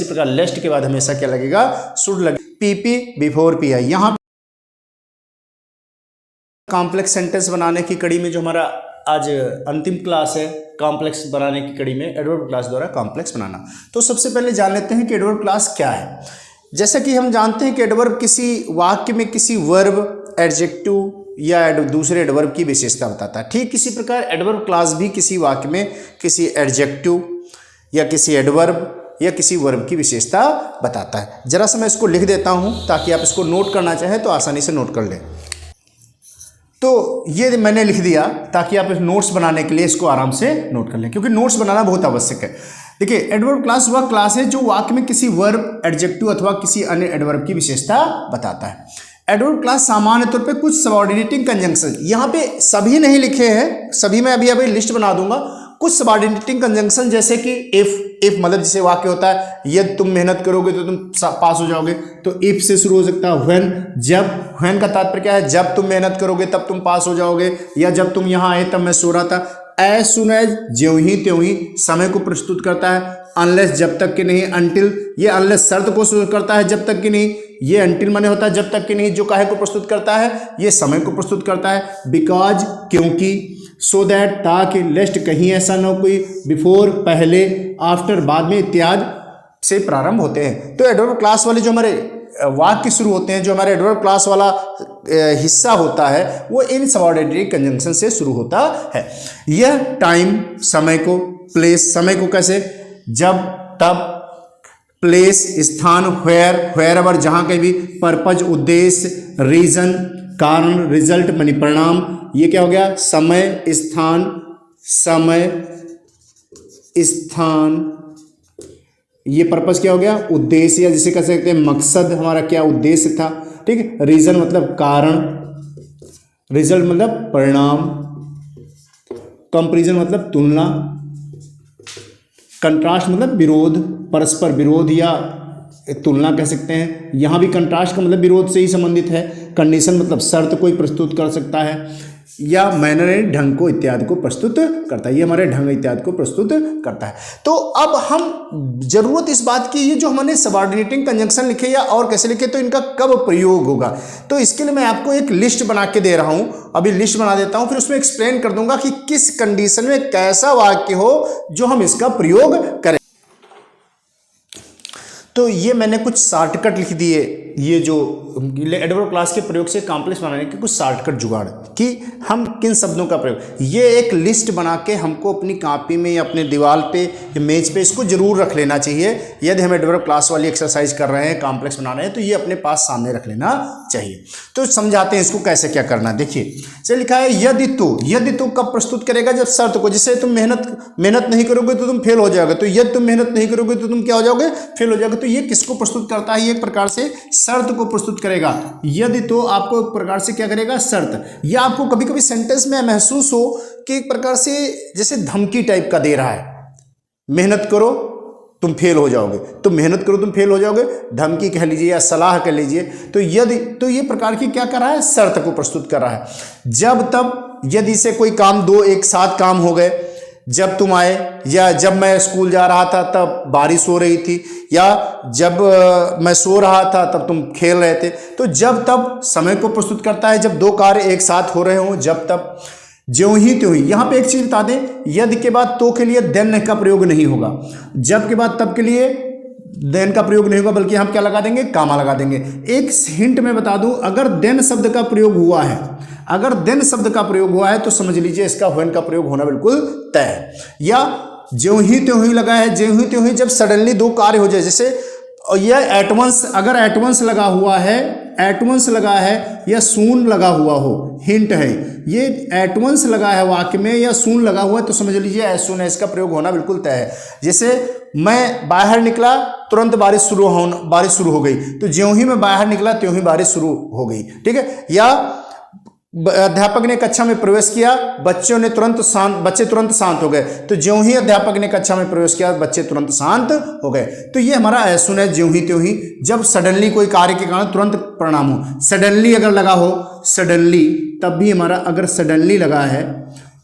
इसी प्रकार लेस्ट के बाद हमेशा क्या लगेगा, शुड लगेगा, पीपी बिफोर पीआई। यहाँ कॉम्प्लेक्स सेंटेंस बनाने की कड़ी में जो हमारा आज अंतिम क्लास है, कॉम्प्लेक्स बनाने की कड़ी में एडवर्ब क्लास द्वारा कॉम्प्लेक्स बनाना। तो सबसे पहले जान लेते हैं कि एडवर्ब क्लास क्या है। जैसा कि हम जानते हैं कि एडवर्ब किसी वाक्य में किसी वर्ब, एडजेक्टिव या दूसरे एडवर्ब की विशेषता बताता है। ठीक इसी प्रकार एडवर्ब क्लास भी किसी वाक्य में किसी एडजेक्टिव या किसी एडवर्ब या किसी वर्ब की विशेषता बताता है। जरा सा मैं इसको लिख देता हूं ताकि आप इसको नोट करना चाहें तो आसानी से नोट कर लें। तो ये मैंने लिख दिया ताकि आप नोट्स बनाने के लिए इसको आराम से नोट कर लें, क्योंकि नोट्स बनाना बहुत आवश्यक है। देखिए, एडवर्ब क्लास वह क्लास है जो वाक्य में किसी वर्ब, एडजेक्टिव अथवा किसी अन्य एडवर्ब की विशेषता बताता है। एडवर्ब क्लास सामान्य तौर पे कुछ सबऑर्डिनेटिंग कंजंक्शन, यहाँ पे सभी नहीं लिखे हैं, सभी मैं अभी लिस्ट बना दूंगा। कुछ सबऑर्डिनेटिंग कंजंक्शन जैसे कि इफ मतलब जैसे वाक्य होता है यदि तुम मेहनत करोगे तो तुम पास हो जाओगे, तो इफ से शुरू हो सकता है। व्हेन, जब, व्हेन का तात्पर्य क्या है, जब तुम मेहनत करोगे तब तुम पास हो जाओगे, या जब तुम यहाँ आए तब मैं सो रहा था। एज सुन एज, ज्यों ही त्यों ही समय को प्रस्तुत करता है। अनलेस, जब तक कि नहीं। अनटिल, ये अनलेस शर्त को प्रस्तुत करता है, जब तक कि नहीं। ये अनटिल माने होता है जब तक कि नहीं, जो काहे को प्रस्तुत करता है, ये समय को प्रस्तुत करता है। बिकॉज, क्योंकि। सो दैट, ताकि। लेस्ट, कहीं ऐसा न कोई। बिफोर, पहले। आफ्टर, बाद में, इत्यादि से प्रारंभ होते हैं। तो एडवर्ब क्लास वाले जो हमारे वाक्य शुरू होते हैं, जो हमारे एडवर्ब क्लास वाला हिस्सा होता है, वो इन सबऑर्डिनेट कंजंक्शन से शुरू होता है। यह टाइम, समय को। प्लेस, समय को कैसे, जब, तब। प्लेस, स्थान। व्हेयर एवर, जहां कहीं भी। पर्पज, उद्देश्य। रीजन, कारण। रिजल्ट मानी परिणाम। ये क्या हो गया, समय, स्थान, समय, स्थान। ये पर्पस क्या हो गया, उद्देश्य, या जिसे कह सकते हैं मकसद, हमारा क्या उद्देश्य था। ठीक है। रीजन मतलब कारण। रिजल्ट मतलब परिणाम। कंपैरिजन मतलब तुलना। कंट्रास्ट मतलब विरोध, परस्पर विरोध या तुलना कह सकते हैं। यहाँ भी कंट्रास्ट का मतलब विरोध से ही संबंधित है। कंडीशन मतलब शर्त कोई प्रस्तुत कर सकता है, या मैनर, ढंग को, इत्यादि को प्रस्तुत करता है। ये हमारे ढंग इत्यादि को प्रस्तुत करता है। तो अब हम जरूरत इस बात की, ये जो हमने सबऑर्डिनेटिंग कंजंक्शन लिखे या और कैसे लिखे, तो इनका कब प्रयोग होगा, तो इसके लिए मैं आपको एक लिस्ट बना के दे रहा हूं। अभी लिस्ट बना देता हूं, फिर उसमें एक्सप्लेन कर दूंगा कि किस कंडीशन में कैसा वाक्य हो जो हम इसका प्रयोग करें। तो ये मैंने कुछ शॉर्टकट लिख दिए, ये जो एडवर्ब क्लास के प्रयोग से कॉम्प्लेक्स बनाने के कुछ शॉर्टकट जुगाड़ कि हम किन शब्दों का प्रयोग, ये एक लिस्ट बना के हमको अपनी कॉपी में या अपने दीवार पे या मेज पे इसको जरूर रख लेना चाहिए। यदि हम एडवर्ब क्लास वाली एक्सरसाइज कर रहे हैं, कॉम्प्लेक्स बना रहे हैं, तो ये अपने पास सामने रख लेना चाहिए। तो समझाते हैं इसको कैसे क्या करना। देखिए, से लिखा है यदि तो कब प्रस्तुत करेगा, जब शर्त को, जैसे तुम मेहनत नहीं करोगे तो तुम फेल हो जाओगे, तो यदि तुम मेहनत नहीं करोगे तो तुम क्या हो जाओगे, फेल हो जाओगे। तो ये किसको प्रस्तुत करता है, ये एक प्रकार से शर्त को प्रस्तुत करेगा। यदि तो आपको एक प्रकार से क्या करेगा, शर्त। या आपको कभी कभी सेंटेंस में महसूस हो कि एक प्रकार से जैसे धमकी टाइप का दे रहा है, मेहनत करो तुम फेल हो जाओगे, तो मेहनत करो तुम फेल हो जाओगे, धमकी कह लीजिए या सलाह कह लीजिए। तो यदि, तो ये प्रकार की क्या कर रहा है, शर्त को प्रस्तुत कर रहा है। जब तब, यदि से कोई काम, दो एक साथ काम हो गए, जब तुम आए, या जब मैं स्कूल जा रहा था तब बारिश हो रही थी, या जब मैं सो रहा था तब तुम खेल रहे थे। तो जब तब समय को प्रस्तुत करता है, जब दो कार्य एक साथ हो रहे हों, जब तब। ज्यों ही त्यों ही, यहाँ पे एक चीज बता दें, यदि के बाद तो के लिए देन का प्रयोग नहीं होगा, जब के बाद तब के लिए देन का प्रयोग नहीं होगा, बल्कि हम क्या लगा देंगे, कामा लगा देंगे। एक हिंट में बता दूं, अगर देन शब्द का प्रयोग हुआ है, अगर देन शब्द का प्रयोग हुआ है तो समझ लीजिए इसका व्हेन का प्रयोग होना बिल्कुल तय है। या ज्यों ही त्यों ही लगा है, ज्यों ही त्यों ही जब सडनली दो कार्य हो जाए, जैसे यह एटवंस, अगर एटवंस लगा हुआ है, एटवंस लगा है या सून लगा हुआ हो, हिंट है ये, एटवंस लगा है वाक्य में या सून लगा हुआ है, तो समझ लीजिए एज सून एज का प्रयोग होना बिल्कुल तय है। जैसे मैं बाहर निकला तुरंत बारिश शुरू हो गई, तो ज्यों ही मैं बाहर निकला त्यों ही बारिश शुरू हो गई। ठीक है। या अध्यापक ने कक्षा में प्रवेश किया, बच्चे तुरंत शांत हो गए, तो ज्यों ही अध्यापक ने कक्षा में प्रवेश किया बच्चे तुरंत शांत हो गए। तो ये हमारा एज सून एज, ज्यों ही त्यों ही, जब सडनली कोई कार्य के कारण तुरंत परिणाम हो। सडनली अगर लगा हो, सडनली, तब भी हमारा अगर सडनली लगा है,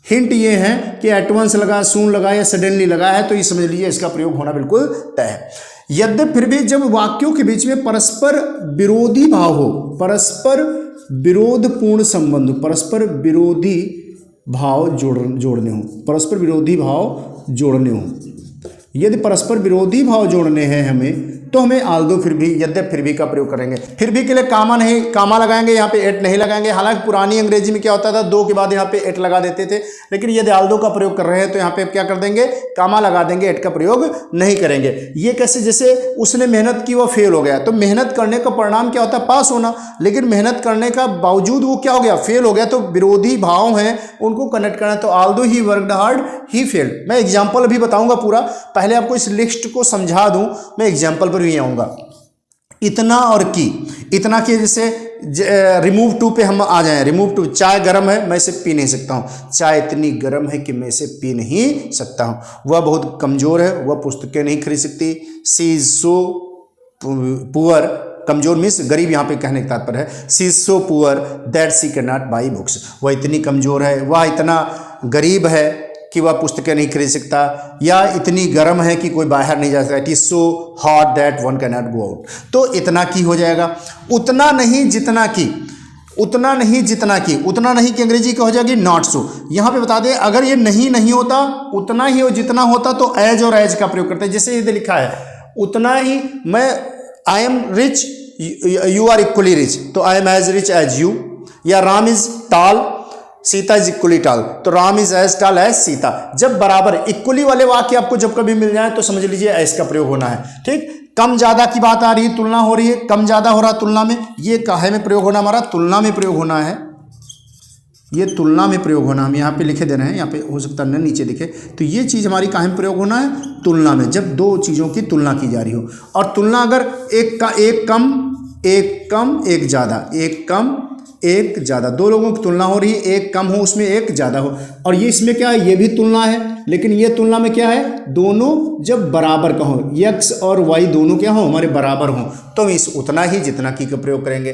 हिंट ये है कि एटवंस लगा, सून लगा या सडनली लगा है, तो ये समझ लीजिए इसका प्रयोग होना बिल्कुल तय है। यद्यपि फिर भी जब वाक्यों के बीच में परस्पर विरोधी भाव हो, परस्पर विरोधपूर्ण संबंध, परस्पर विरोधी भाव जोड़ने हो, परस्पर विरोधी भाव जोड़ने हो, यदि परस्पर विरोधी भाव जोड़ने हैं हमें, तो हमें आल्दो फिर भी, यद्यपि फिर भी का प्रयोग करेंगे। फिर भी के लिए कामा लगाएंगे, यहाँ पे एट नहीं लगाएंगे। हालांकि पुरानी अंग्रेजी में क्या होता था, दो के बाद यहाँ पे एट लगा देते थे, लेकिन यदि आल्दो का प्रयोग कर रहे हैं तो यहाँ पे क्या कर देंगे, कामा लगा देंगे, एट का प्रयोग नहीं करेंगे। ये कैसे, जैसे उसने मेहनत की, वो फेल हो गया, तो मेहनत करने का परिणाम क्या होता है, पास होना, लेकिन मेहनत करने का बावजूद वो क्या हो गया, फेल हो गया। तो विरोधी भाव हैं, उनको कनेक्ट करना है। तो Aldous he worked hard he failed. मैं एग्जाम्पल अभी बताऊंगा पूरा, पहले आपको इस लिस्ट को समझा दूं, मैं एग्जाम्पल पर भी आऊंगा। इतना और की, इतना की जैसे रिमूव टू पे हम आ जाएं। रिमूव टू, चाय गर्म है, मैं इसे पी नहीं सकता हूँ। चाय इतनी गर्म है कि मैं इसे पी नहीं सकता हूँ। वह बहुत कमजोर है, वह पुस्तकें नहीं खरीद सकती। सी इज सो पुअर, कमजोर मीन्स गरीब, यहाँ पे कहने का तात्पर्य है। She is so poor that she can not buy books. वह इतनी कमजोर है, वह इतना गरीब है कि वह पुस्तकें नहीं खरीद सकता, या इतनी गर्म है कि कोई बाहर नहीं जा सकता। It is so hot that one can not go out. तो इतना की हो जाएगा। उतना नहीं जितना की, उतना नहीं जितना की, उतना नहीं की अंग्रेजी क्या हो जाएगी, नॉट सो। यहाँ पे बता दें, अगर ये नहीं होता, उतना ही हो जितना होता, तो एज और एज का प्रयोग करते हैं। जैसे ये लिखा है, उतना ही मैं, I am rich, you are equally rich, तो I am as rich as you. या Ram is tall, Sita is equally tall, तो Ram is as tall as Sita. जब बराबर इक्वली वाले वाक्य आपको जब कभी मिल जाए तो समझ लीजिए एज का प्रयोग होना है। ठीक, कम ज्यादा की बात आ रही है, तुलना हो रही है, कम ज्यादा हो रहा है तुलना में, ये काहे में प्रयोग होना, हमारा तुलना में प्रयोग होना है। ये तुलना में प्रयोग होना, हम यहाँ पे लिखे दे रहे हैं, यहाँ पे हो सकता है नीचे दिखे। तो ये चीज़ हमारी काहे में प्रयोग होना है, तुलना में, जब दो चीज़ों की तुलना की जा रही हो। और तुलना अगर एक कम एक ज़्यादा, एक कम एक ज़्यादा, दो लोगों की तुलना हो रही है, एक कम हो उसमें एक ज़्यादा हो, और ये इसमें क्या है, ये भी तुलना है, लेकिन ये तुलना में क्या है, दोनों जब बराबर का हो, x और y दोनों क्या हो, हमारे बराबर हो, तो हम इस उतना ही जितना की का प्रयोग करेंगे।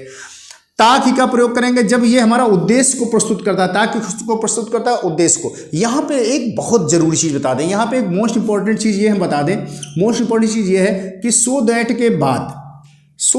ताकि का प्रयोग करेंगे जब ये हमारा उद्देश्य को प्रस्तुत करता है, ताकि को प्रस्तुत करता है उद्देश्य को। यहाँ पे एक बहुत जरूरी चीज़ बता दें, यहाँ पे एक मोस्ट इंपॉर्टेंट चीज़ ये हम बता दें, मोस्ट इंपॉर्टेंट चीज़ ये है कि सो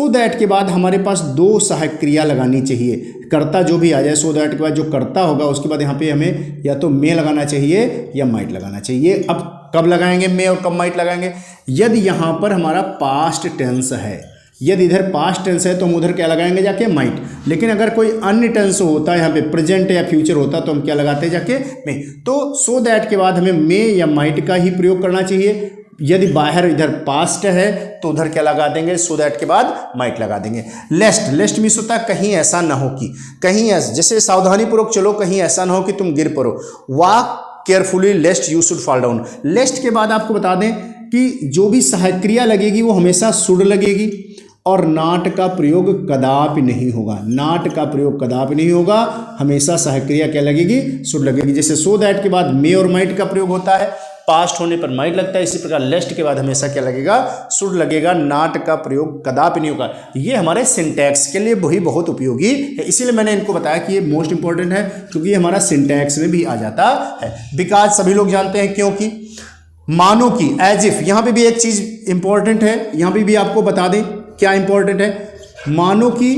दैट के बाद हमारे पास दो सहायक क्रिया लगानी चाहिए। कर्ता जो भी आ जाए, सो दैट के बाद जो कर्ता होगा उसके बाद यहाँ पे हमें या तो मे लगाना चाहिए या माइट लगाना चाहिए। अब कब लगाएंगे मे और कब माइट लगाएंगे, यदि यहाँ पर हमारा पास्ट टेंस है, यदि इधर पास्ट टेंस है तो हम उधर क्या लगाएंगे, जाके माइट। लेकिन अगर कोई अन्य टेंस होता है, यहाँ पे प्रेजेंट या फ्यूचर होता, तो हम क्या लगाते हैं, जाके मे। तो सो दैट के बाद हमें मे या माइट का ही प्रयोग करना चाहिए। यदि बाहर इधर पास्ट है तो उधर क्या लगा देंगे, सो दैट के बाद माइट लगा देंगे। लेस्ट मीन्स होता है कहीं ऐसा ना हो कि, कहीं ऐसा, जैसे सावधानी पूर्वक चलो, कहीं ऐसा ना हो कि तुम गिर पड़ो। Walk carefully lest you should fall down. Lest के बाद आपको बता दें कि जो भी सहायक क्रिया लगेगी वो हमेशा शुड लगेगी, और नाट का प्रयोग कदापि नहीं होगा। नाट का प्रयोग कदापि नहीं होगा, हमेशा सहायक क्रिया क्या लगेगी, शुड लगेगी। जैसे सो दैट के बाद मे और माइट का प्रयोग होता है, पास्ट होने पर माइट लगता है, इसी प्रकार लेस्ट के बाद हमेशा क्या लगेगा, शुड लगेगा। नाट का प्रयोग कदापि नहीं होगा। ये हमारे सिंटैक्स के लिए वही बहुत उपयोगी है, इसीलिए मैंने इनको बताया कि ये मोस्ट इंपॉर्टेंट है, क्योंकि ये हमारा सिंटैक्स में भी आ जाता है। बिकॉज सभी लोग जानते हैं, क्योंकि, मानो कि, एज इफ, यहाँ पे भी एक चीज इंपॉर्टेंट है, यहाँ पे भी आपको बता दें क्या इंपॉर्टेंट है। मानो कि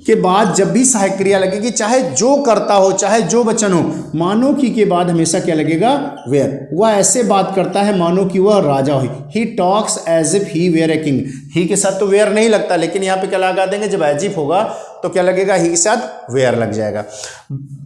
के बाद जब भी सहायक क्रिया लगेगी, चाहे जो करता हो, चाहे जो वचन हो, मानो कि के बाद हमेशा क्या लगेगा, वेयर। वह ऐसे बात करता है मानो कि वह राजा हो। He talks as if he were a king. He के साथ तो वेयर नहीं लगता, लेकिन यहाँ पे क्या लगा देंगे, जब एज इफ होगा तो क्या लगेगा, ही के साथ वेयर लग जाएगा।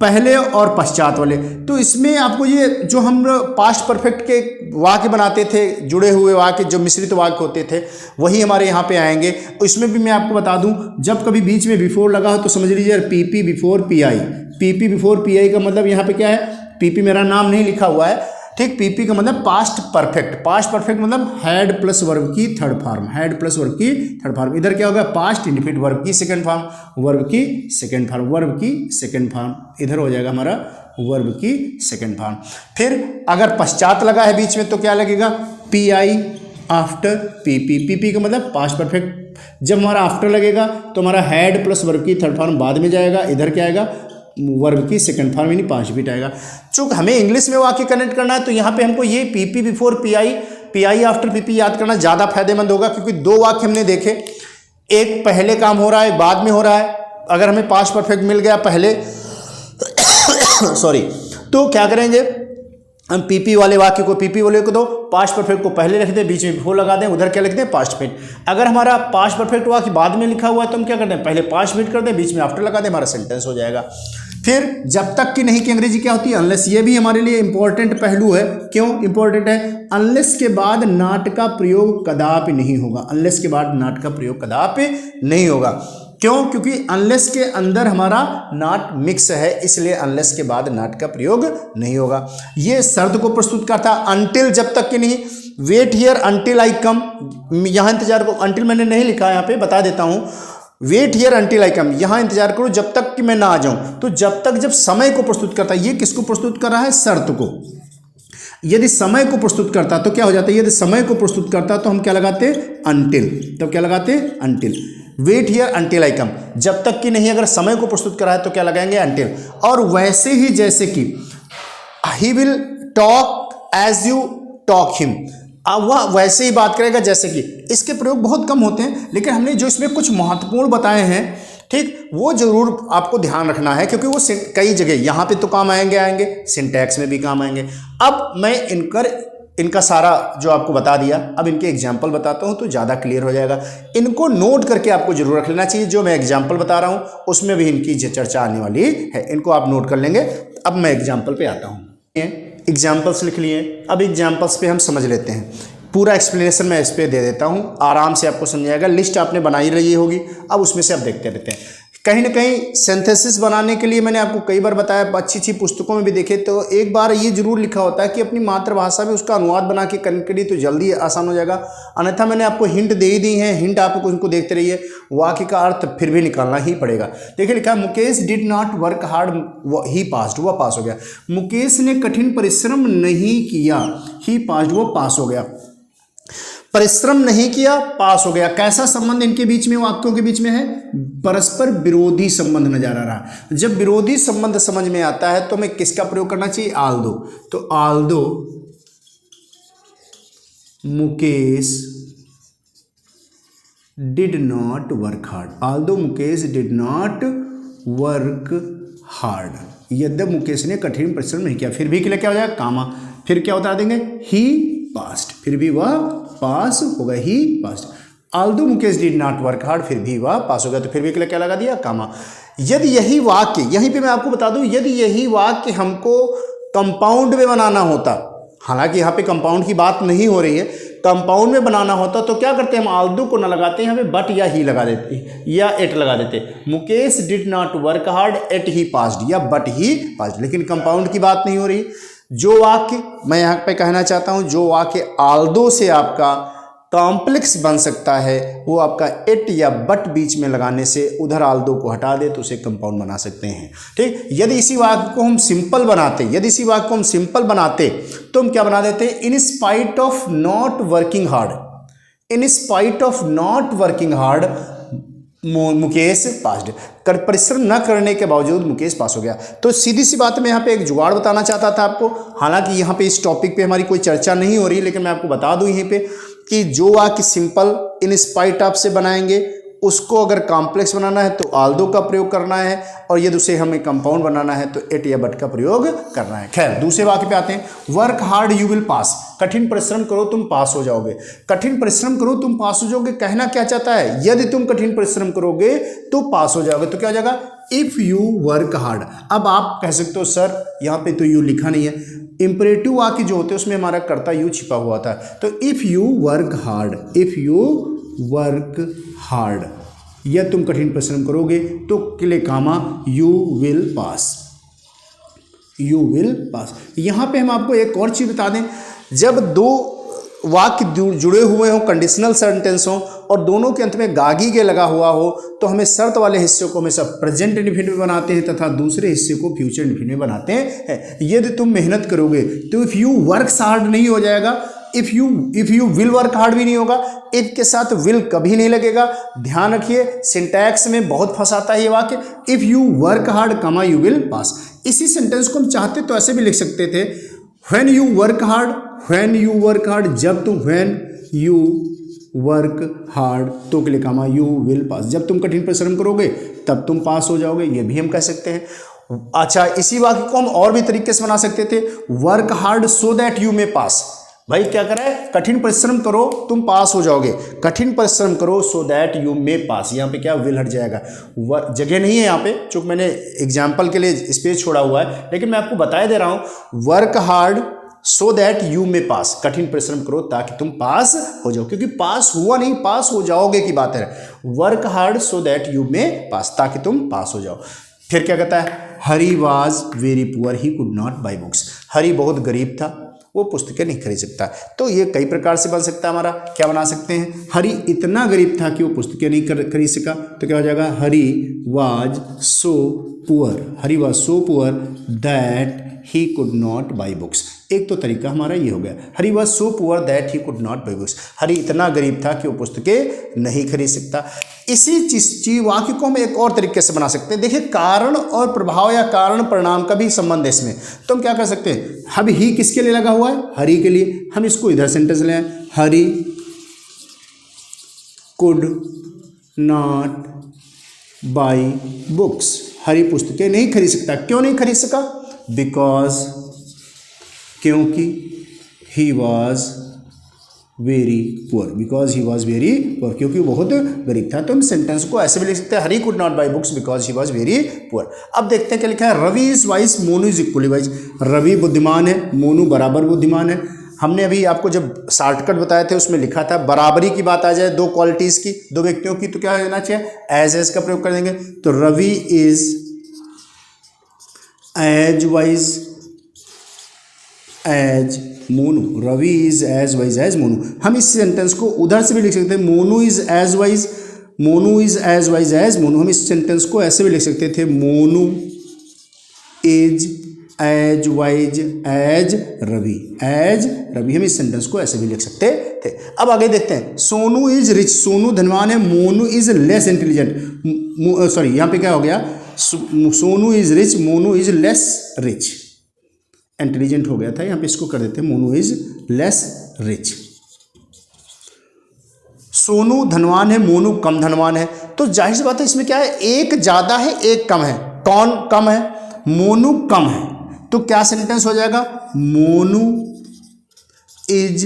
पहले और पश्चात वाले, तो इसमें आपको ये जो हम पास्ट परफेक्ट के वाक्य बनाते थे, जुड़े हुए वाक्य, जो मिश्रित वाक्य होते थे, वही हमारे यहाँ पे आएंगे। इसमें भी मैं आपको बता दूं, जब कभी बीच में बिफोर लगा हो तो समझ लीजिए PP before pi. PP before pi का मतलब यहाँ पे क्या है, पीपी मेरा नाम नहीं लिखा हुआ है, ठीक। पीपी का मतलब पास्ट परफेक्ट। पास्ट परफेक्ट मतलब हैड प्लस वर्ब की third form, had plus verb की थर्ड फॉर्म। इधर क्या होगा, पास्ट इंडिफिनिट वर्ब की सेकंड फॉर्म, वर्ब की सेकंड फॉर्म, वर्ब की सेकंड फॉर्म। इधर हो जाएगा हमारा वर्ब की सेकंड फॉर्म। फिर अगर पश्चात लगा है बीच में तो क्या लगेगा, P I after PP. PP का मतलब पास्ट परफेक्ट। जब हमारा आफ्टर लगेगा तो हमारा हैड प्लस वर्ब की थर्ड फॉर्म बाद में जाएगा, इधर क्या आएगा, वर्ब की सेकंड फॉर्म यानी पांच बीट आएगा। चूंकि हमें इंग्लिश में वाक्य कनेक्ट करना है तो यहाँ पे हमको ये PP before pi pi after PP याद करना ज़्यादा फायदेमंद होगा, क्योंकि दो वाक्य हमने देखे, एक पहले काम हो रहा है, बाद में हो रहा है। अगर हमें पास्ट परफेक्ट मिल गया पहले सॉरी, तो क्या करेंगे हम पीपी वाले वाक्य को पीपी वाले को दो, पास्ट परफेक्ट को पहले रख दें, बीच में बिफोर लगा दें, उधर क्या लिख दें पास्ट परफेक्ट। अगर हमारा पास्ट परफेक्ट वाक्य बाद में लिखा हुआ है तो हम क्या करते हैं, पहले पास्ट मिनट कर दें, बीच में आफ्टर लगा दें, हमारा सेंटेंस हो जाएगा। फिर जब तक कि नहीं की अंग्रेजी क्या होती है, अनलेस। ये भी हमारे लिए इंपॉर्टेंट पहलू है। क्यों इंपॉर्टेंट है? अनलेस के बाद नॉट का प्रयोग कदापि नहीं होगा। अनलेस के बाद नॉट का प्रयोग कदापि नहीं होगा। क्यों? क्योंकि अनलेस के अंदर हमारा नॉट मिक्स है, इसलिए अनलेस के बाद नॉट का प्रयोग नहीं होगा। ये शर्त को प्रस्तुत करता है। अनटिल जब तक कि नहीं, वेट हियर अनटिल आई कम, यहाँ इंतजार को, अनटिल मैंने नहीं लिखा, यहाँ पे बता देता हूँ, वेट हियर अनटिल आई कम, यहाँ इंतजार करो जब तक कि मैं ना आ जाऊँ। तो जब तक, जब समय को प्रस्तुत करता है, ये किसको प्रस्तुत कर रहा है? शर्त को। यदि समय को प्रस्तुत करता तो क्या हो जाता है, यदि समय को प्रस्तुत करता तो हम क्या लगाते? अनटिल। तब क्या लगाते? Until. Wait here until I come, जब तक कि नहीं, अगर समय को प्रस्तुत करा है तो क्या लगाएंगे? अनटिल। और वैसे ही जैसे कि he will talk as you talk him, वह वैसे ही बात करेगा जैसे कि। इसके प्रयोग बहुत कम होते हैं, लेकिन हमने जो इसमें कुछ महत्वपूर्ण बताए हैं, ठीक, वो जरूर आपको ध्यान रखना है, क्योंकि वो कई जगह यहाँ पे तो काम आएंगे, सिंटैक्स में भी काम आएंगे। अब मैं इनका सारा जो आपको बता दिया, अब इनके एग्जाम्पल बताता हूँ तो ज़्यादा क्लियर हो जाएगा। इनको नोट करके आपको जरूर रख लेना चाहिए। जो मैं एग्जाम्पल बता रहा हूँ उसमें भी इनकी चर्चा आने वाली है, इनको आप नोट कर लेंगे। अब मैं एग्जाम्पल पे आता हूँ। एग्जाम्पल्स लिख लिए, अब एग्जाम्पल्स पे हम समझ लेते हैं। पूरा एक्सप्लेनेशन मैं इस पर दे देता हूँ, आराम से आपको समझाएगा। लिस्ट आपने बनाई रही होगी, अब उसमें से आप देखते रहते हैं। कहीं ना कहीं सिंथेसिस बनाने के लिए मैंने आपको कई बार बताया, अच्छी अच्छी पुस्तकों में भी देखे तो एक बार ये जरूर लिखा होता है कि अपनी मातृभाषा में उसका अनुवाद बना के करने के लिए तो जल्दी आसान हो जाएगा। अन्यथा मैंने आपको हिंट दे ही दी है, हिंट आप उनको देखते रहिए, वाक्य का अर्थ फिर भी निकालना ही पड़ेगा। देखिए लिखा है, Mukesh did not work hard he passed, वह पास हो गया। मुकेश ने कठिन परिश्रम नहीं किया, ही पास्ड, वो पास हो गया। परिश्रम नहीं किया, पास हो गया। कैसा संबंध इनके बीच में, वाक्यों के बीच में है? परस्पर विरोधी संबंध नजर आ रहा है। जब विरोधी संबंध समझ में आता है तो हमें किसका प्रयोग करना चाहिए? आल्दो। तो although Mukesh did not work hard, although Mukesh did not work hard, यद्यप मुकेश ने कठिन परिश्रम नहीं किया। फिर भी के लिए क्या हो जाएगा? कामा। फिर क्या बता देंगे? ही पास्ट, फिर भी वह पास हो गया, he passed. Although Mukesh did not work hard, फिर भी वह पास हो गया। तो फिर भी के लिए क्या लगा दिया? कामा। यदि यही वाक्य, यहीं पे मैं आपको बता दूं, यदि यही वाक्य हमको कंपाउंड में बनाना होता, हालांकि यहाँ पे कंपाउंड की बात नहीं हो रही है, कंपाउंड में बनाना होता तो क्या करते? हम आल्दो को ना लगाते, यहाँ पे बट या ही लगा देते या एट लगा देते। Mukesh did not work hard at he passed, या बट ही पास्ड। लेकिन कंपाउंड की बात नहीं हो रही। जो वाक्य मैं यहाँ पे कहना चाहता हूँ, जो वाक्य आल्दो से आपका कॉम्प्लेक्स बन सकता है, वो आपका एट या बट बीच में लगाने से उधर आल्दो को हटा दे तो उसे कंपाउंड बना सकते हैं। ठीक, यदि इसी वाक्य को हम सिंपल बनाते, तो हम क्या बना देते हैं? In spite of not working hard, in spite of not working hard Mukesh passed, परिश्रम न करने के बावजूद मुकेश पास हो गया। तो सीधी सी बात, मैं यहाँ पे एक जुगाड़ बताना चाहता था आपको। हालांकि यहाँ पे इस टॉपिक पे हमारी कोई चर्चा नहीं हो रही, लेकिन मैं आपको बता दूं यहीं पे कि जो वाक्य सिंपल इन स्पाइट ऑफ से बनाएंगे, उसको अगर कॉम्प्लेक्स बनाना है तो आल्दो का प्रयोग करना है, और यदि उसे हमें कंपाउंड बनाना है तो एट या बट का प्रयोग करना है। खैर, दूसरे वाक्य पे आते हैं। वर्क हार्ड यू विल पास, कठिन परिश्रम करो तुम पास हो जाओगे। कठिन परिश्रम करो तुम पास हो जाओगे, कहना क्या चाहता है? यदि तुम कठिन परिश्रम करोगे तो पास हो जाओगे। तो क्या हो जाएगा? If you work hard. अब आप कह सकते हो सर यहाँ पे तो यू लिखा नहीं है। इंपरेटिव वाक्य जो होते हैं उसमें हमारा कर्ता यू छिपा हुआ था। तो if you work hard, if you work hard, या तुम कठिन परिश्रम करोगे तो किले comma you will pass, you will pass. यहाँ पे हम आपको एक और चीज बता दें, जब दो वाक्य जुड़े हुए हों, कंडीशनल सेंटेंस हों, और दोनों के अंत में गागी के लगा हुआ हो, तो हमें शर्त वाले हिस्से को हमेशा प्रेजेंट इंडेफिनिट में बनाते हैं तथा दूसरे हिस्से को फ्यूचर इंडेफिनिट में बनाते हैं। यदि तुम मेहनत करोगे तो इफ यू वर्क हार्ड नहीं हो जाएगा, if you will work hard भी नहीं होगा, इफ के साथ विल कभी नहीं लगेगा। ध्यान रखिए, सिंटैक्स में बहुत फंसाता है ये वाक्य। इफ यू वर्क हार्ड कमा यू विल पास। इसी सेंटेंस को हम चाहते तो ऐसे भी लिख सकते थे, when you work hard when you work hard, जब तुम, व्हेन यू वर्क हार्ड तो के लिए कामा यू विल पास, जब तुम कठिन परिश्रम करोगे तब तुम पास हो जाओगे, ये भी हम कह सकते हैं। अच्छा, इसी वाक्य को हम और भी तरीके से बना सकते थे, work hard so that you may pass. भाई क्या करा है, कठिन परिश्रम करो तुम पास हो जाओगे, कठिन परिश्रम करो सो दैट यू मे पास। यहाँ पे क्या विल हट जाएगा, जगह नहीं है यहाँ पे, चूंकि मैंने एग्जाम्पल के लिए स्पेस छोड़ा हुआ है, लेकिन मैं आपको बता दे रहा हूँ work hard so that you may pass, कठिन परिश्रम करो ताकि तुम पास हो जाओ, क्योंकि पास हुआ नहीं, पास हो जाओगे की बात है। Work hard so that you may pass, ताकि तुम पास हो जाओ। फिर क्या कहता है, Hari was very poor he could not buy books, Hari बहुत गरीब था, वो पुस्तकें नहीं खरीद सकता। तो ये कई प्रकार से बन सकता है हमारा, क्या बना सकते हैं, हरी इतना गरीब था कि वो पुस्तकें नहीं खरीद सका, तो क्या हो जाएगा, Hari was so poor, Hari was so poor that he could not buy books. एक तो तरीका हमारा ये हो गया, Hari was so poor that he could not buy books, Hari इतना गरीब था कि वो पुस्तकें नहीं खरीद सकता। इसी चीज वाक्य को हम एक और तरीके से बना सकते हैं। देखिए, कारण और प्रभाव या कारण परिणाम का भी संबंध है इसमें, तो हम क्या कर सकते हैं, अब ही किसके लिए लगा हुआ है, हरी के लिए, हम इसको इधर सेंटेंस ले आए, हरी कुड नॉट बाई बुक्स, हरी पुस्तकें नहीं खरीद सकता। क्यों नहीं खरीद सका, बिकॉज, क्योंकि, ही was very poor, because he was very poor, क्योंकि वो बहुत गरीब था। तो हम सेंटेंस को ऐसे भी लिख सकते हैं, Hari could not buy books because he was very poor. अब देखते हैं क्या लिखा है, Ravi is wise, Monu is equally wise. Ravi बुद्धिमान है, मोनू बराबर बुद्धिमान है। हमने अभी आपको जब शॉर्टकट बताए थे उसमें लिखा था बराबरी की बात आ जाए दो क्वालिटीज़ की, दो व्यक्तियों की, तो क्या होना चाहिए, एज का प्रयोग कर देंगे। तो Ravi is as wise as Monu, Ravi is as wise as Monu. हम इस सेंटेंस को उधर से भी लिख सकते हैं, Monu is as wise, Monu is as wise as Monu. हम इस सेंटेंस को ऐसे भी लिख सकते थे, Monu is as wise as Ravi, as Ravi. हम इस सेंटेंस को ऐसे भी लिख सकते थे। अब आगे देखते हैं, सोनू इज रिच, सोनू धनवान है, Monu is less intelligent, sorry यहाँ पे क्या हो गया, Sonu is rich, Monu is less rich, intelligent हो गया था, यहाँ पे इसको कर देते हैं, Monu is less rich. Sonu धनवान है, मोनू कम धनवान है। तो जाहिर सी बात है इसमें क्या है, एक ज्यादा है एक कम है। कौन कम है, मोनू कम है, तो क्या सेंटेंस हो जाएगा, Monu is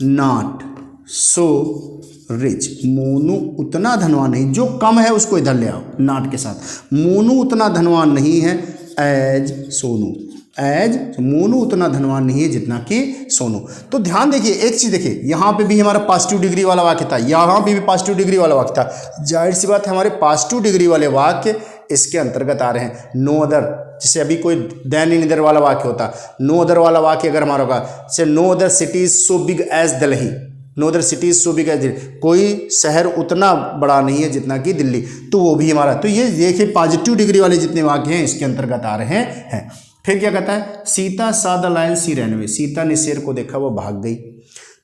not so rich, Monu उतना धनवान नहीं, जो कम है उसको इधर ले आओ नॉट के साथ, मोनू उतना धनवान नहीं है एज सोनू, एज मोनू उतना धनवान नहीं है जितना कि सोनू। तो ध्यान देखिए, एक चीज देखिए, यहाँ पे भी हमारा पॉजिटिव डिग्री वाला वाक्य था, यहाँ पे भी पॉजिटिव डिग्री वाला वाक्य था। जाहिर सी बात है हमारे पॉजिटिव डिग्री वाले वाक्य इसके अंतर्गत आ रहे हैं। नो अदर, जैसे अभी कोई देन इन इधर वाला वाक्य होता, नो अदर वाला वाक्य अगर हमारा होगा, जैसे no other city is so big as Delhi, no other city is so big as Delhi, कोई शहर उतना बड़ा नहीं है जितना कि दिल्ली, तो वो भी हमारा, तो ये देखिए पॉजिटिव डिग्री वाले जितने वाक्य हैं इसके अंतर्गत आ रहे हैं। फिर क्या कहता है, Sita saw the lion she ran away, Sita ने शेर को देखा वो भाग गई।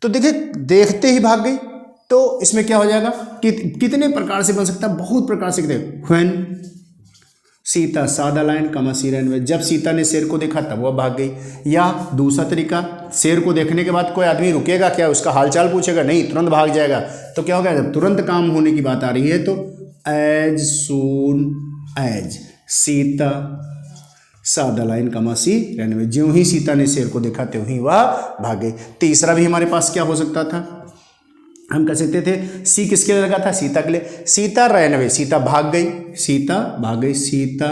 तो देखिए देखते ही भाग गई, तो इसमें क्या हो जाएगा, कितने प्रकार से बन सकता है, बहुत प्रकार से। When Sita saw the lion कमा सी रैन अवे, जब सीता ने शेर को देखा तब वह भाग गई। या दूसरा तरीका, शेर को देखने के बाद कोई आदमी रुकेगा क्या, उसका हालचाल पूछेगा, नहीं, तुरंत भाग जाएगा। तो क्या होगा, जब तुरंत काम होने की बात आ रही है तो as soon as Sita saw the lion कमा सी रैन अवे, ज्यों ही सीता ने शेर को देखा त्यों ही वह भाग गई। तीसरा भी हमारे पास क्या हो सकता था, हम कह सकते थे, सी किसके लिए लगा था, सीता के लिए, सीता रैन अवे, सीता भाग गई, सीता भाग गई, सीता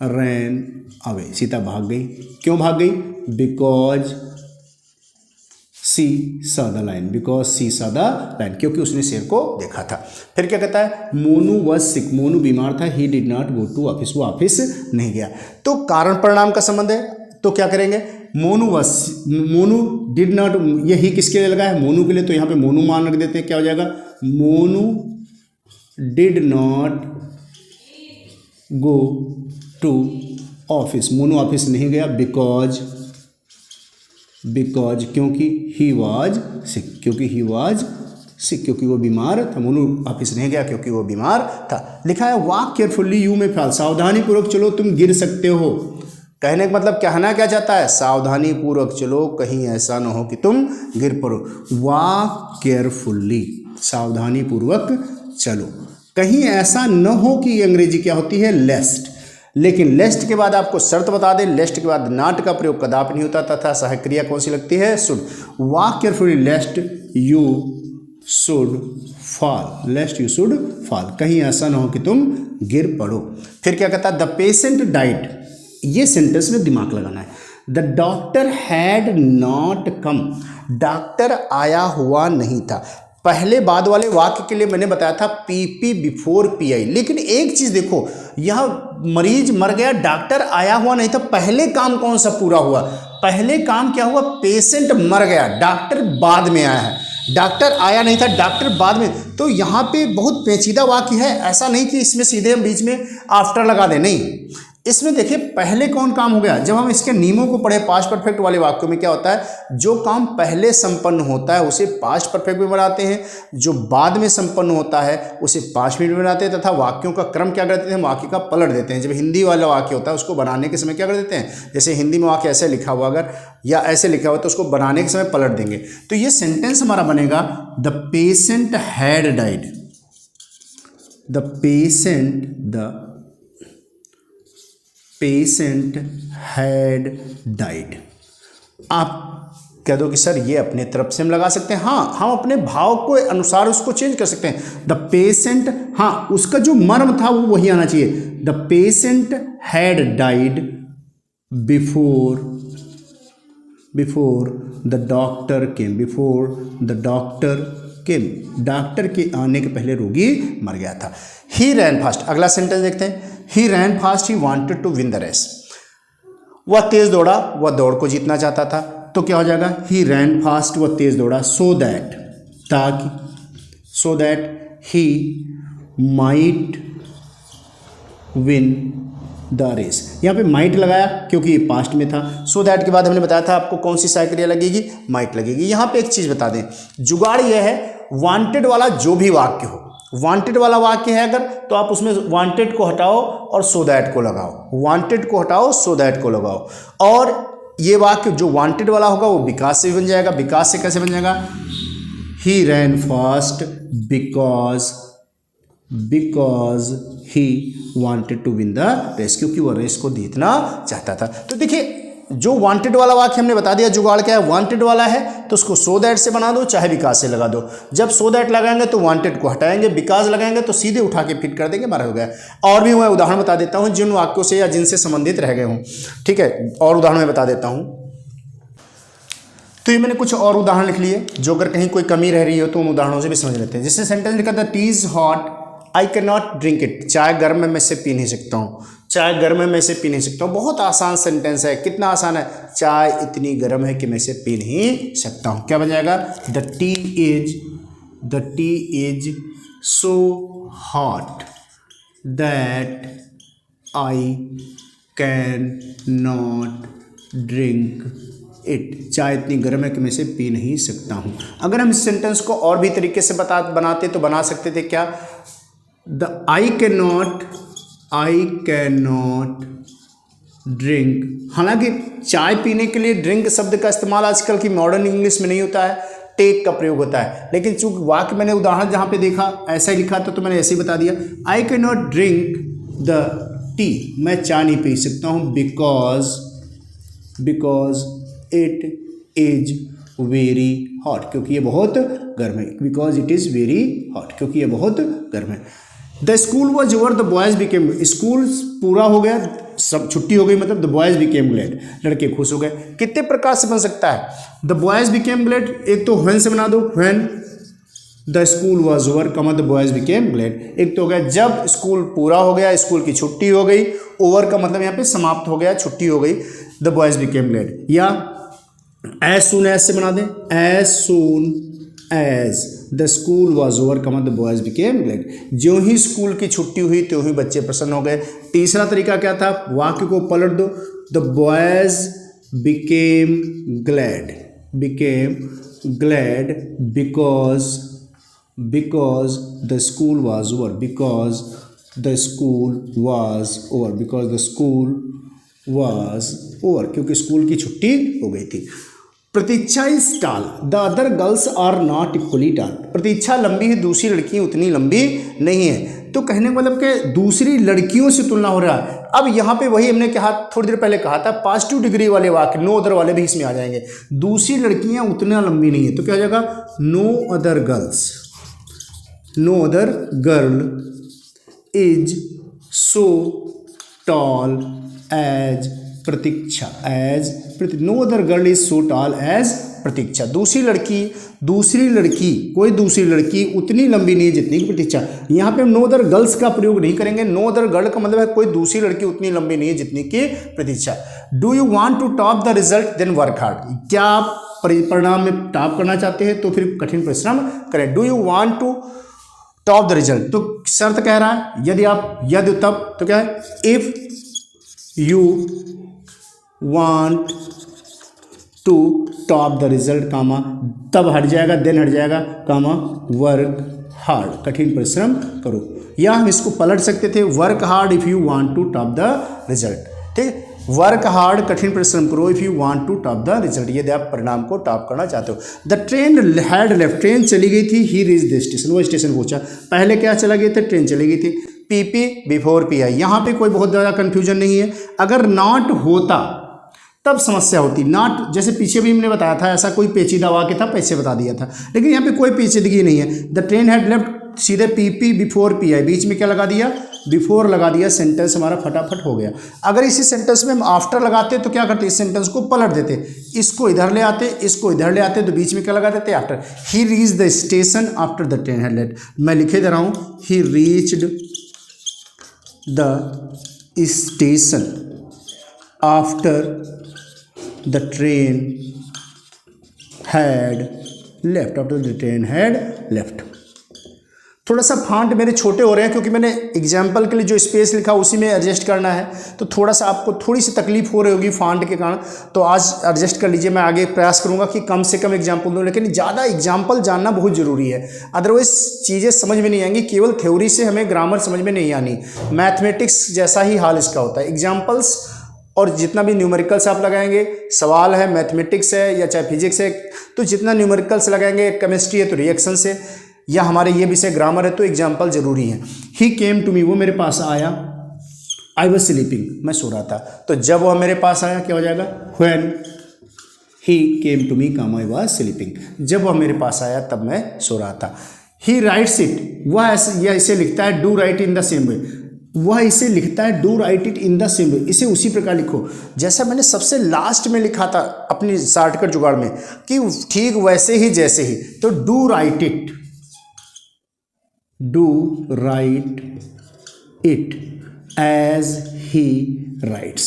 रैन अवे, सीता भाग गई। क्यों भाग गई, बिकॉज सी सा द लायन, बिकॉज सी सा द लायन, क्योंकि उसने शेर को देखा था। फिर क्या कहता है, मोनू वॉज सिक, मोनू बीमार था, he did not go to office, वो ऑफिस नहीं गया। तो कारण परिणाम का संबंध है, तो क्या करेंगे, मोनू डिड नॉट, ये ही किसके लिए लगा है, मोनू के लिए, तो यहाँ पे मोनू मान रख देते हैं, क्या हो जाएगा, Monu did not go to office, Monu office नहीं गया, बिकॉज क्योंकि ही वॉज सिक, क्योंकि ही वॉज सिक, क्योंकि वो बीमार था। मोनू ऑफिस नहीं गया क्योंकि वो बीमार था। लिखा है वॉक केयरफुल्ली यू में फॉल, सावधानी पूर्वक चलो तुम गिर सकते हो। कहने का मतलब कहना क्या चाहता है, सावधानी पूर्वक चलो, कहीं ऐसा ना हो कि तुम गिर पड़ो। वॉक केयरफुल्ली, सावधानी पूर्वक चलो, कहीं ऐसा न हो कि अंग्रेजी क्या होती है, लेस्ट। लेकिन लेस्ट के बाद आपको शर्त बता दें, लेस्ट के बाद नॉट का प्रयोग कदापि नहीं होता तथा सहायक क्रिया कौन सी लगती है, should. Walk carefully lest you should fall, लेस्ट you should fall, कहीं ऐसा ना हो कि तुम गिर पड़ो। फिर क्या कहता है, द पेशेंट डाइड, ये सेंटेंस में दिमाग लगाना है। The doctor had not come, doctor आया हुआ नहीं था। पहले बाद वाले वाक्य के लिए मैंने बताया था पीपी बिफोर पीआई, लेकिन एक चीज देखो, यह मरीज मर गया, डॉक्टर आया हुआ नहीं था, पहले काम कौन सा पूरा हुआ, पहले काम क्या हुआ, पेशेंट मर गया, डॉक्टर बाद में आया है, डॉक्टर आया नहीं था, डॉक्टर बाद में। तो यहाँ पे बहुत पेचीदा वाक्य है, ऐसा नहीं कि इसमें सीधे हम बीच में आफ्टर लगा दें, नहीं, इसमें देखिए पहले कौन काम हो गया। जब हम इसके नियमों को पढ़े पास्ट परफेक्ट वाले वाक्यों में क्या होता है, जो काम पहले संपन्न होता है उसे पास्ट परफेक्ट में बनाते हैं, जो बाद में संपन्न होता है उसे पास्ट में बनाते हैं, तथा वाक्यों का क्रम क्या कर देते हैं, वाक्य का पलट देते हैं। जब हिंदी वाला वाक्य होता है उसको बनाने के समय क्या कर देते हैं, जैसे हिंदी में वाक्य ऐसे लिखा हुआ अगर या ऐसे लिखा हुआ तो उसको बनाने के समय पलट देंगे। तो ये सेंटेंस हमारा बनेगा, the patient had died, the patient had died. आप कह दो कि सर ये अपने तरफ से हम लगा सकते हैं, हाँ, हम अपने भाव को अनुसार उसको चेंज कर सकते हैं। द पेशेंट, हाँ, उसका जो मर्म था वो वही आना चाहिए। The patient had died before the doctor came, doctor के आने के पहले रोगी मर गया था। ही रैन फास्ट, अगला सेंटेंस देखते हैं, he ran fast he wanted to win the race, वह तेज दौड़ा, वह दौड़ को जीतना चाहता था। तो क्या हो जाएगा, ही रैन फास्ट, वह तेज दौड़ा, so that he might win the race. यहाँ पे माइट लगाया क्योंकि ये पास्ट में था। सो दैट के बाद हमने बताया था आपको कौन सी सहायक क्रिया लगेगी, माइट लगेगी। यहाँ पे एक चीज बता दें, जुगाड़ यह है, वांटेड वाला जो भी वाक्य हो, वांटेड वाला वाक्य है अगर, तो आप उसमें वांटेड को हटाओ और सो दैट को लगाओ, वांटेड को हटाओ सो दैट को लगाओ। और ये वाक्य जो वांटेड वाला होगा वो बिकॉज से भी बन जाएगा। बिकॉज से कैसे बन जाएगा, he ran fast because he wanted to win the race, क्योंकि वह रेस को जीतना चाहता था। तो देखिए जो वांटेड वाला वाक्य हमने बता दिया, जुगाड़ क्या है, वांटेड वाला है तो उसको सो दैट से बना दो, चाहे बिकॉज से लगा दो। जब सो दैट लगाएंगे तो वांटेड को हटाएंगे, बिकॉज लगाएंगे तो सीधे उठा के फिट कर देंगे, हमारा हो गया। और भी मैं उदाहरण बता देता हूं जिन वाक्यों से या जिनसे संबंधित रह गए हूं, ठीक है, और उदाहरण मैं बता देता हूं। तो ये मैंने कुछ और उदाहरण लिख लिए, जो अगर कहीं कोई कमी रह रही हो तो उन उदाहरणों से भी समझ लेते हैं। जिससे सेंटेंस लिखा था, T is hot I can not drink it, चाय गर्म है मैं इसे पी नहीं सकता हूँ, चाय गर्म है मैं इसे पी नहीं सकता हूँ। बहुत आसान सेंटेंस है, कितना आसान है, चाय इतनी गर्म है कि मैं इसे पी नहीं सकता हूँ। क्या बन जाएगा, the T is so hot that I can not drink it, चाय इतनी गर्म है कि मैं इसे पी नहीं सकता हूँ। अगर हम इस सेंटेंस को और भी तरीके से बनाते तो बना सकते थे क्या, the I can not drink, हालांकि चाय पीने के लिए ड्रिंक शब्द का इस्तेमाल आजकल की मॉडर्न इंग्लिश में नहीं होता है, टेक का प्रयोग होता है। लेकिन चूंकि वाक्य मैंने उदाहरण जहाँ पे देखा ऐसा ही लिखा था तो मैंने ऐसे ही बता दिया, I can not drink the T, मैं चाय नहीं पी सकता हूँ, because it is very hot, क्योंकि ये बहुत गर्म है, because it is very hot, क्योंकि ये बहुत गर्म है। The school was over the boys became, school पूरा हो गया, सब छुट्टी हो गई, मतलब द बॉयज़ बिकेम ग्लैड, लड़के खुश हो गए। कितने प्रकार से बन सकता है, द बॉयज़ बिकेम ग्लैड, एक तो व्हेन से बना दो, when the school was over comma the boys became glad, एक तो हो गया जब स्कूल पूरा हो गया, स्कूल की छुट्टी हो गई, ओवर का मतलब यहाँ पे समाप्त हो गया, छुट्टी हो गई, द बॉयज़ बिकेम ग्लैड। या एज सून एज से बना दें, as soon as the school was over comma the boys became glad, जो ही स्कूल की छुट्टी हुई त्यों ही बच्चे प्रसन्न हो गए। तीसरा तरीका क्या था, वाक्य को पलट दो, the boys became glad because the school was over, because the school was over, क्योंकि स्कूल की छुट्टी हो गई थी। Pratiksha is tall, the other girls are not equally tall. Pratiksha लंबी है, दूसरी लड़कियां उतनी लंबी नहीं है। तो कहने का मतलब कि दूसरी लड़कियों से तुलना हो रहा है। अब यहाँ पे वही हमने कहा, थोड़ी देर पहले कहा था, पॉजिटिव डिग्री वाले वाक्य नो अदर वाले भी इसमें आ जाएंगे। दूसरी लड़कियां उतना लंबी नहीं है, तो क्या हो जाएगा, no other girls, no other girl is so tall as Pratiksha, no other girl is so tall as Pratiksha. दूसरी लड़की कोई दूसरी लड़की उतनी लंबी नहीं है जितनी की प्रतीक्षा। यहाँ पे हम नो अदर गर्ल्स का प्रयोग नहीं करेंगे, नो अदर गर्ल का मतलब है कोई दूसरी लड़की उतनी लंबी नहीं है जितनी की Pratiksha. Do you want to top the result then work hard, क्या आप परिणाम में टॉप करना चाहते हैं तो फिर कठिन परिश्रम करें। Do you want to top the result, तो शर्त कह रहा है यदि तब, तो क्या है, if you want to top the result comma, तब हट जाएगा, देन हट जाएगा कामा, वर्क हार्ड, कठिन परिश्रम करो। या हम इसको पलट सकते थे, work hard if you want to top the result. ठीक, वर्क हार्ड, कठिन परिश्रम करो, if you want to top the result, यदि आप परिणाम को टॉप करना चाहते हो। The train had left, train चली गई थी, ही रीच द स्टेशन, वो स्टेशन पहुंचा। पहले क्या चला गए थे, ट्रेन चली गई थी। पीपी बिफोर पीआई, यहाँ पे कोई बहुत ज़्यादा कन्फ्यूजन नहीं है। अगर नॉट होता तब समस्या होती, नॉट जैसे पीछे भी हमने बताया था, ऐसा कोई पेचीदा वाक्य था, पैसे बता दिया था, लेकिन यहाँ पे कोई पेचीदगी नहीं है। द ट्रेन हैड लेफ्ट, सीधे पीपी बिफोर पीआई, बीच में क्या लगा दिया, बिफोर लगा दिया, सेंटेंस हमारा फटाफट हो गया। अगर इसी सेंटेंस में हम आफ्टर लगाते तो क्या करते, इस सेंटेंस को पलट देते, इसको इधर ले आते, इसको इधर ले आते, तो बीच में क्या लगा देते, after. He reach the station after the train had left, मैं लिखे दे रहा हूँ, ही reached the station after the train had left, after the train had left। थोड़ा सा फॉन्ट मेरे छोटे हो रहे हैं क्योंकि मैंने एग्जाम्पल के लिए जो स्पेस लिखा उसी में एडजस्ट करना है, तो थोड़ा सा आपको थोड़ी सी तकलीफ हो रही होगी फॉन्ट के कारण, तो आज एडजस्ट कर लीजिए। मैं आगे प्रयास करूंगा कि कम से कम एग्जाम्पल दूँ, लेकिन ज़्यादा एग्जाम्पल जानना बहुत ज़रूरी है, अदरवाइज चीज़ें समझ में नहीं आएंगी। केवल थ्योरी से हमें ग्रामर समझ में नहीं आनी, मैथमेटिक्स जैसा ही हाल इसका होता है। एग्जाम्पल्स और जितना भी न्यूमेरिकल्स आप लगाएंगे, सवाल है, मैथमेटिक्स है या चाहे फिजिक्स है, तो जितना न्यूमेरिकल्स लगाएंगे, केमिस्ट्री है तो रिएक्शन से, या हमारे ये विषय ग्रामर है तो एग्जाम्पल जरूरी है। ही केम टू मी, वो मेरे पास आया, आई वॉज स्लीपिंग, मैं सो रहा था। तो जब वह मेरे पास आया क्या हो जाएगा, when he came to me comma I was sleeping, जब वह मेरे पास आया तब मैं सो रहा था। ही राइट्स इट, वह ऐसे लिखता है, do right in the same way, वह इसे लिखता है do write it in the same way, इसे उसी प्रकार लिखो जैसा मैंने सबसे लास्ट में लिखा था अपनी शॉर्टकट जुगाड़ में, कि ठीक वैसे ही जैसे ही। तो do write it as he writes,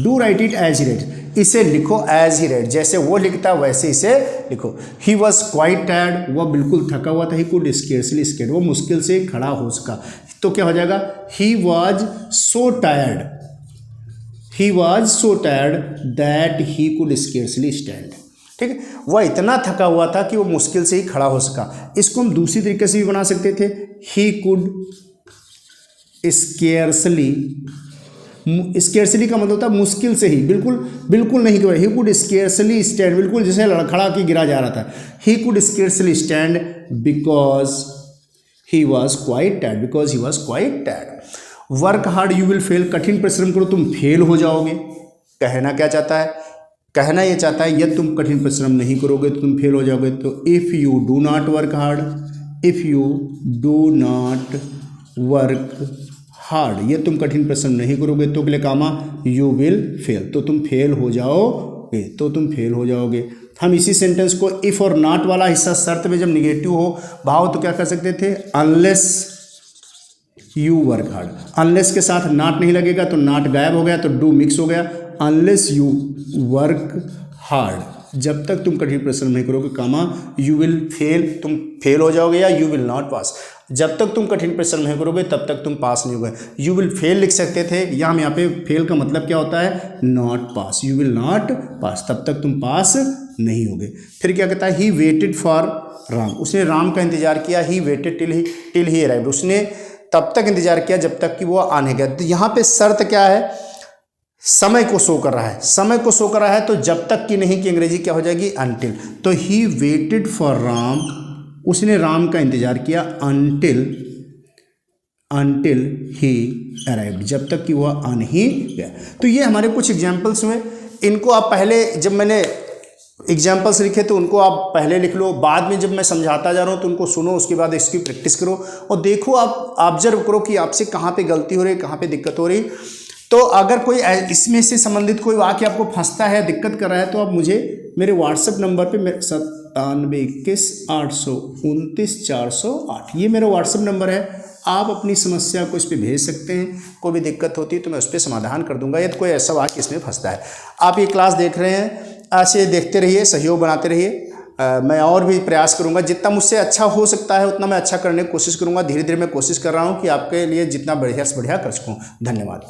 do write it as he writes, इसे लिखो एज ही राइट, जैसे वो लिखता वैसे इसे लिखो। ही वॉज क्वाइट टायर्ड, वह बिल्कुल थका हुआ था। ही कुड स्केर्सली स्टैंड, वो मुश्किल से खड़ा हो सका। तो क्या हो जाएगा, he was so tired, that he could scarcely stand. ठीक है, वह इतना थका हुआ था कि वो मुश्किल से ही खड़ा हो सका। इसको हम दूसरी तरीके से भी बना सकते थे, ही कुड स्केर्सली का मतलब होता है मुश्किल से ही, बिल्कुल नहीं गिरा। ही कुड स्केर्सली स्टैंड, बिल्कुल जैसे लड़खड़ा के गिरा जा रहा था। He could scarcely stand because he was quite tired. Work hard you will fail, कठिन परिश्रम करो तुम फेल हो जाओगे। कहना क्या चाहता है, कहना ये चाहता है यदि तुम कठिन परिश्रम नहीं करोगे तो तुम फेल हो जाओगे। तो if you do not work hard, ये तुम कठिन परिश्रम नहीं करोगे तो अगले कामा यू विल फेल, तो तुम फेल हो जाओगे। हम इसी सेंटेंस को इफ और नॉट वाला हिस्सा शर्त में जब निगेटिव हो भाव तो क्या कर सकते थे, unless you work hard, unless के साथ नॉट नहीं लगेगा तो नॉट गायब हो गया, तो डू मिक्स हो गया। अनलेस यू वर्क हार्ड, जब तक तुम कठिन परिश्रम नहीं करोगे कामा यू विल फेल, तुम फेल हो जाओगे, या यू विल नॉट पास, जब तक तुम कठिन परिश्रम नहीं करोगे तब तक तुम पास नहीं होगे। यू विल फेल लिख सकते थे, या हम यहाँ पे फेल का मतलब क्या होता है, not pass, you will not pass, तब तक तुम पास नहीं होगे। फिर क्या कहता है, ही वेटेड फॉर राम, उसने राम का इंतजार किया। He waited till he arrived, उसने तब तक इंतजार किया जब तक कि वो आ नहीं गया। तो यहाँ पे शर्त क्या है, समय को शो कर रहा है, समय को शो कर रहा है, तो जब तक कि नहीं कि अंग्रेजी क्या हो जाएगी, अनटिल। तो ही वेटेड फॉर राम, उसने राम का इंतजार किया, अनटिल ही अराइव्ड, जब तक कि वह आ नहीं गया। तो ये हमारे कुछ एग्जाम्पल्स हुए, इनको आप पहले, जब मैंने एग्जाम्पल्स लिखे तो उनको आप पहले लिख लो, बाद में जब मैं समझाता जा रहा हूँ तो उनको सुनो, उसके बाद इसकी प्रैक्टिस करो और देखो, आप ऑब्जर्व करो कि आपसे कहाँ पे गलती हो रही है, कहाँ पे दिक्कत हो रही। तो अगर कोई इसमें से संबंधित कोई वाक्य आपको फंसता है, दिक्कत कर रहा है, तो आप मुझे मेरे व्हाट्सएप नंबर पे 9721 829 408, ये मेरा व्हाट्सएप नंबर है। आप अपनी समस्या को इस पर भेज सकते हैं, कोई भी दिक्कत होती है तो मैं उस पर समाधान कर दूंगा, यदि कोई ऐसा वाक्य इसमें फंसता है। आप ये क्लास देख रहे हैं, ऐसे देखते रहिए, सहयोग बनाते रहिए। मैं और भी प्रयास करूंगा, जितना मुझसे अच्छा हो सकता है उतना मैं अच्छा करने की कोशिश करूंगा। धीरे धीरे मैं कोशिश कर रहा हूं कि आपके लिए जितना बढ़िया से बढ़िया कर सकूं। धन्यवाद।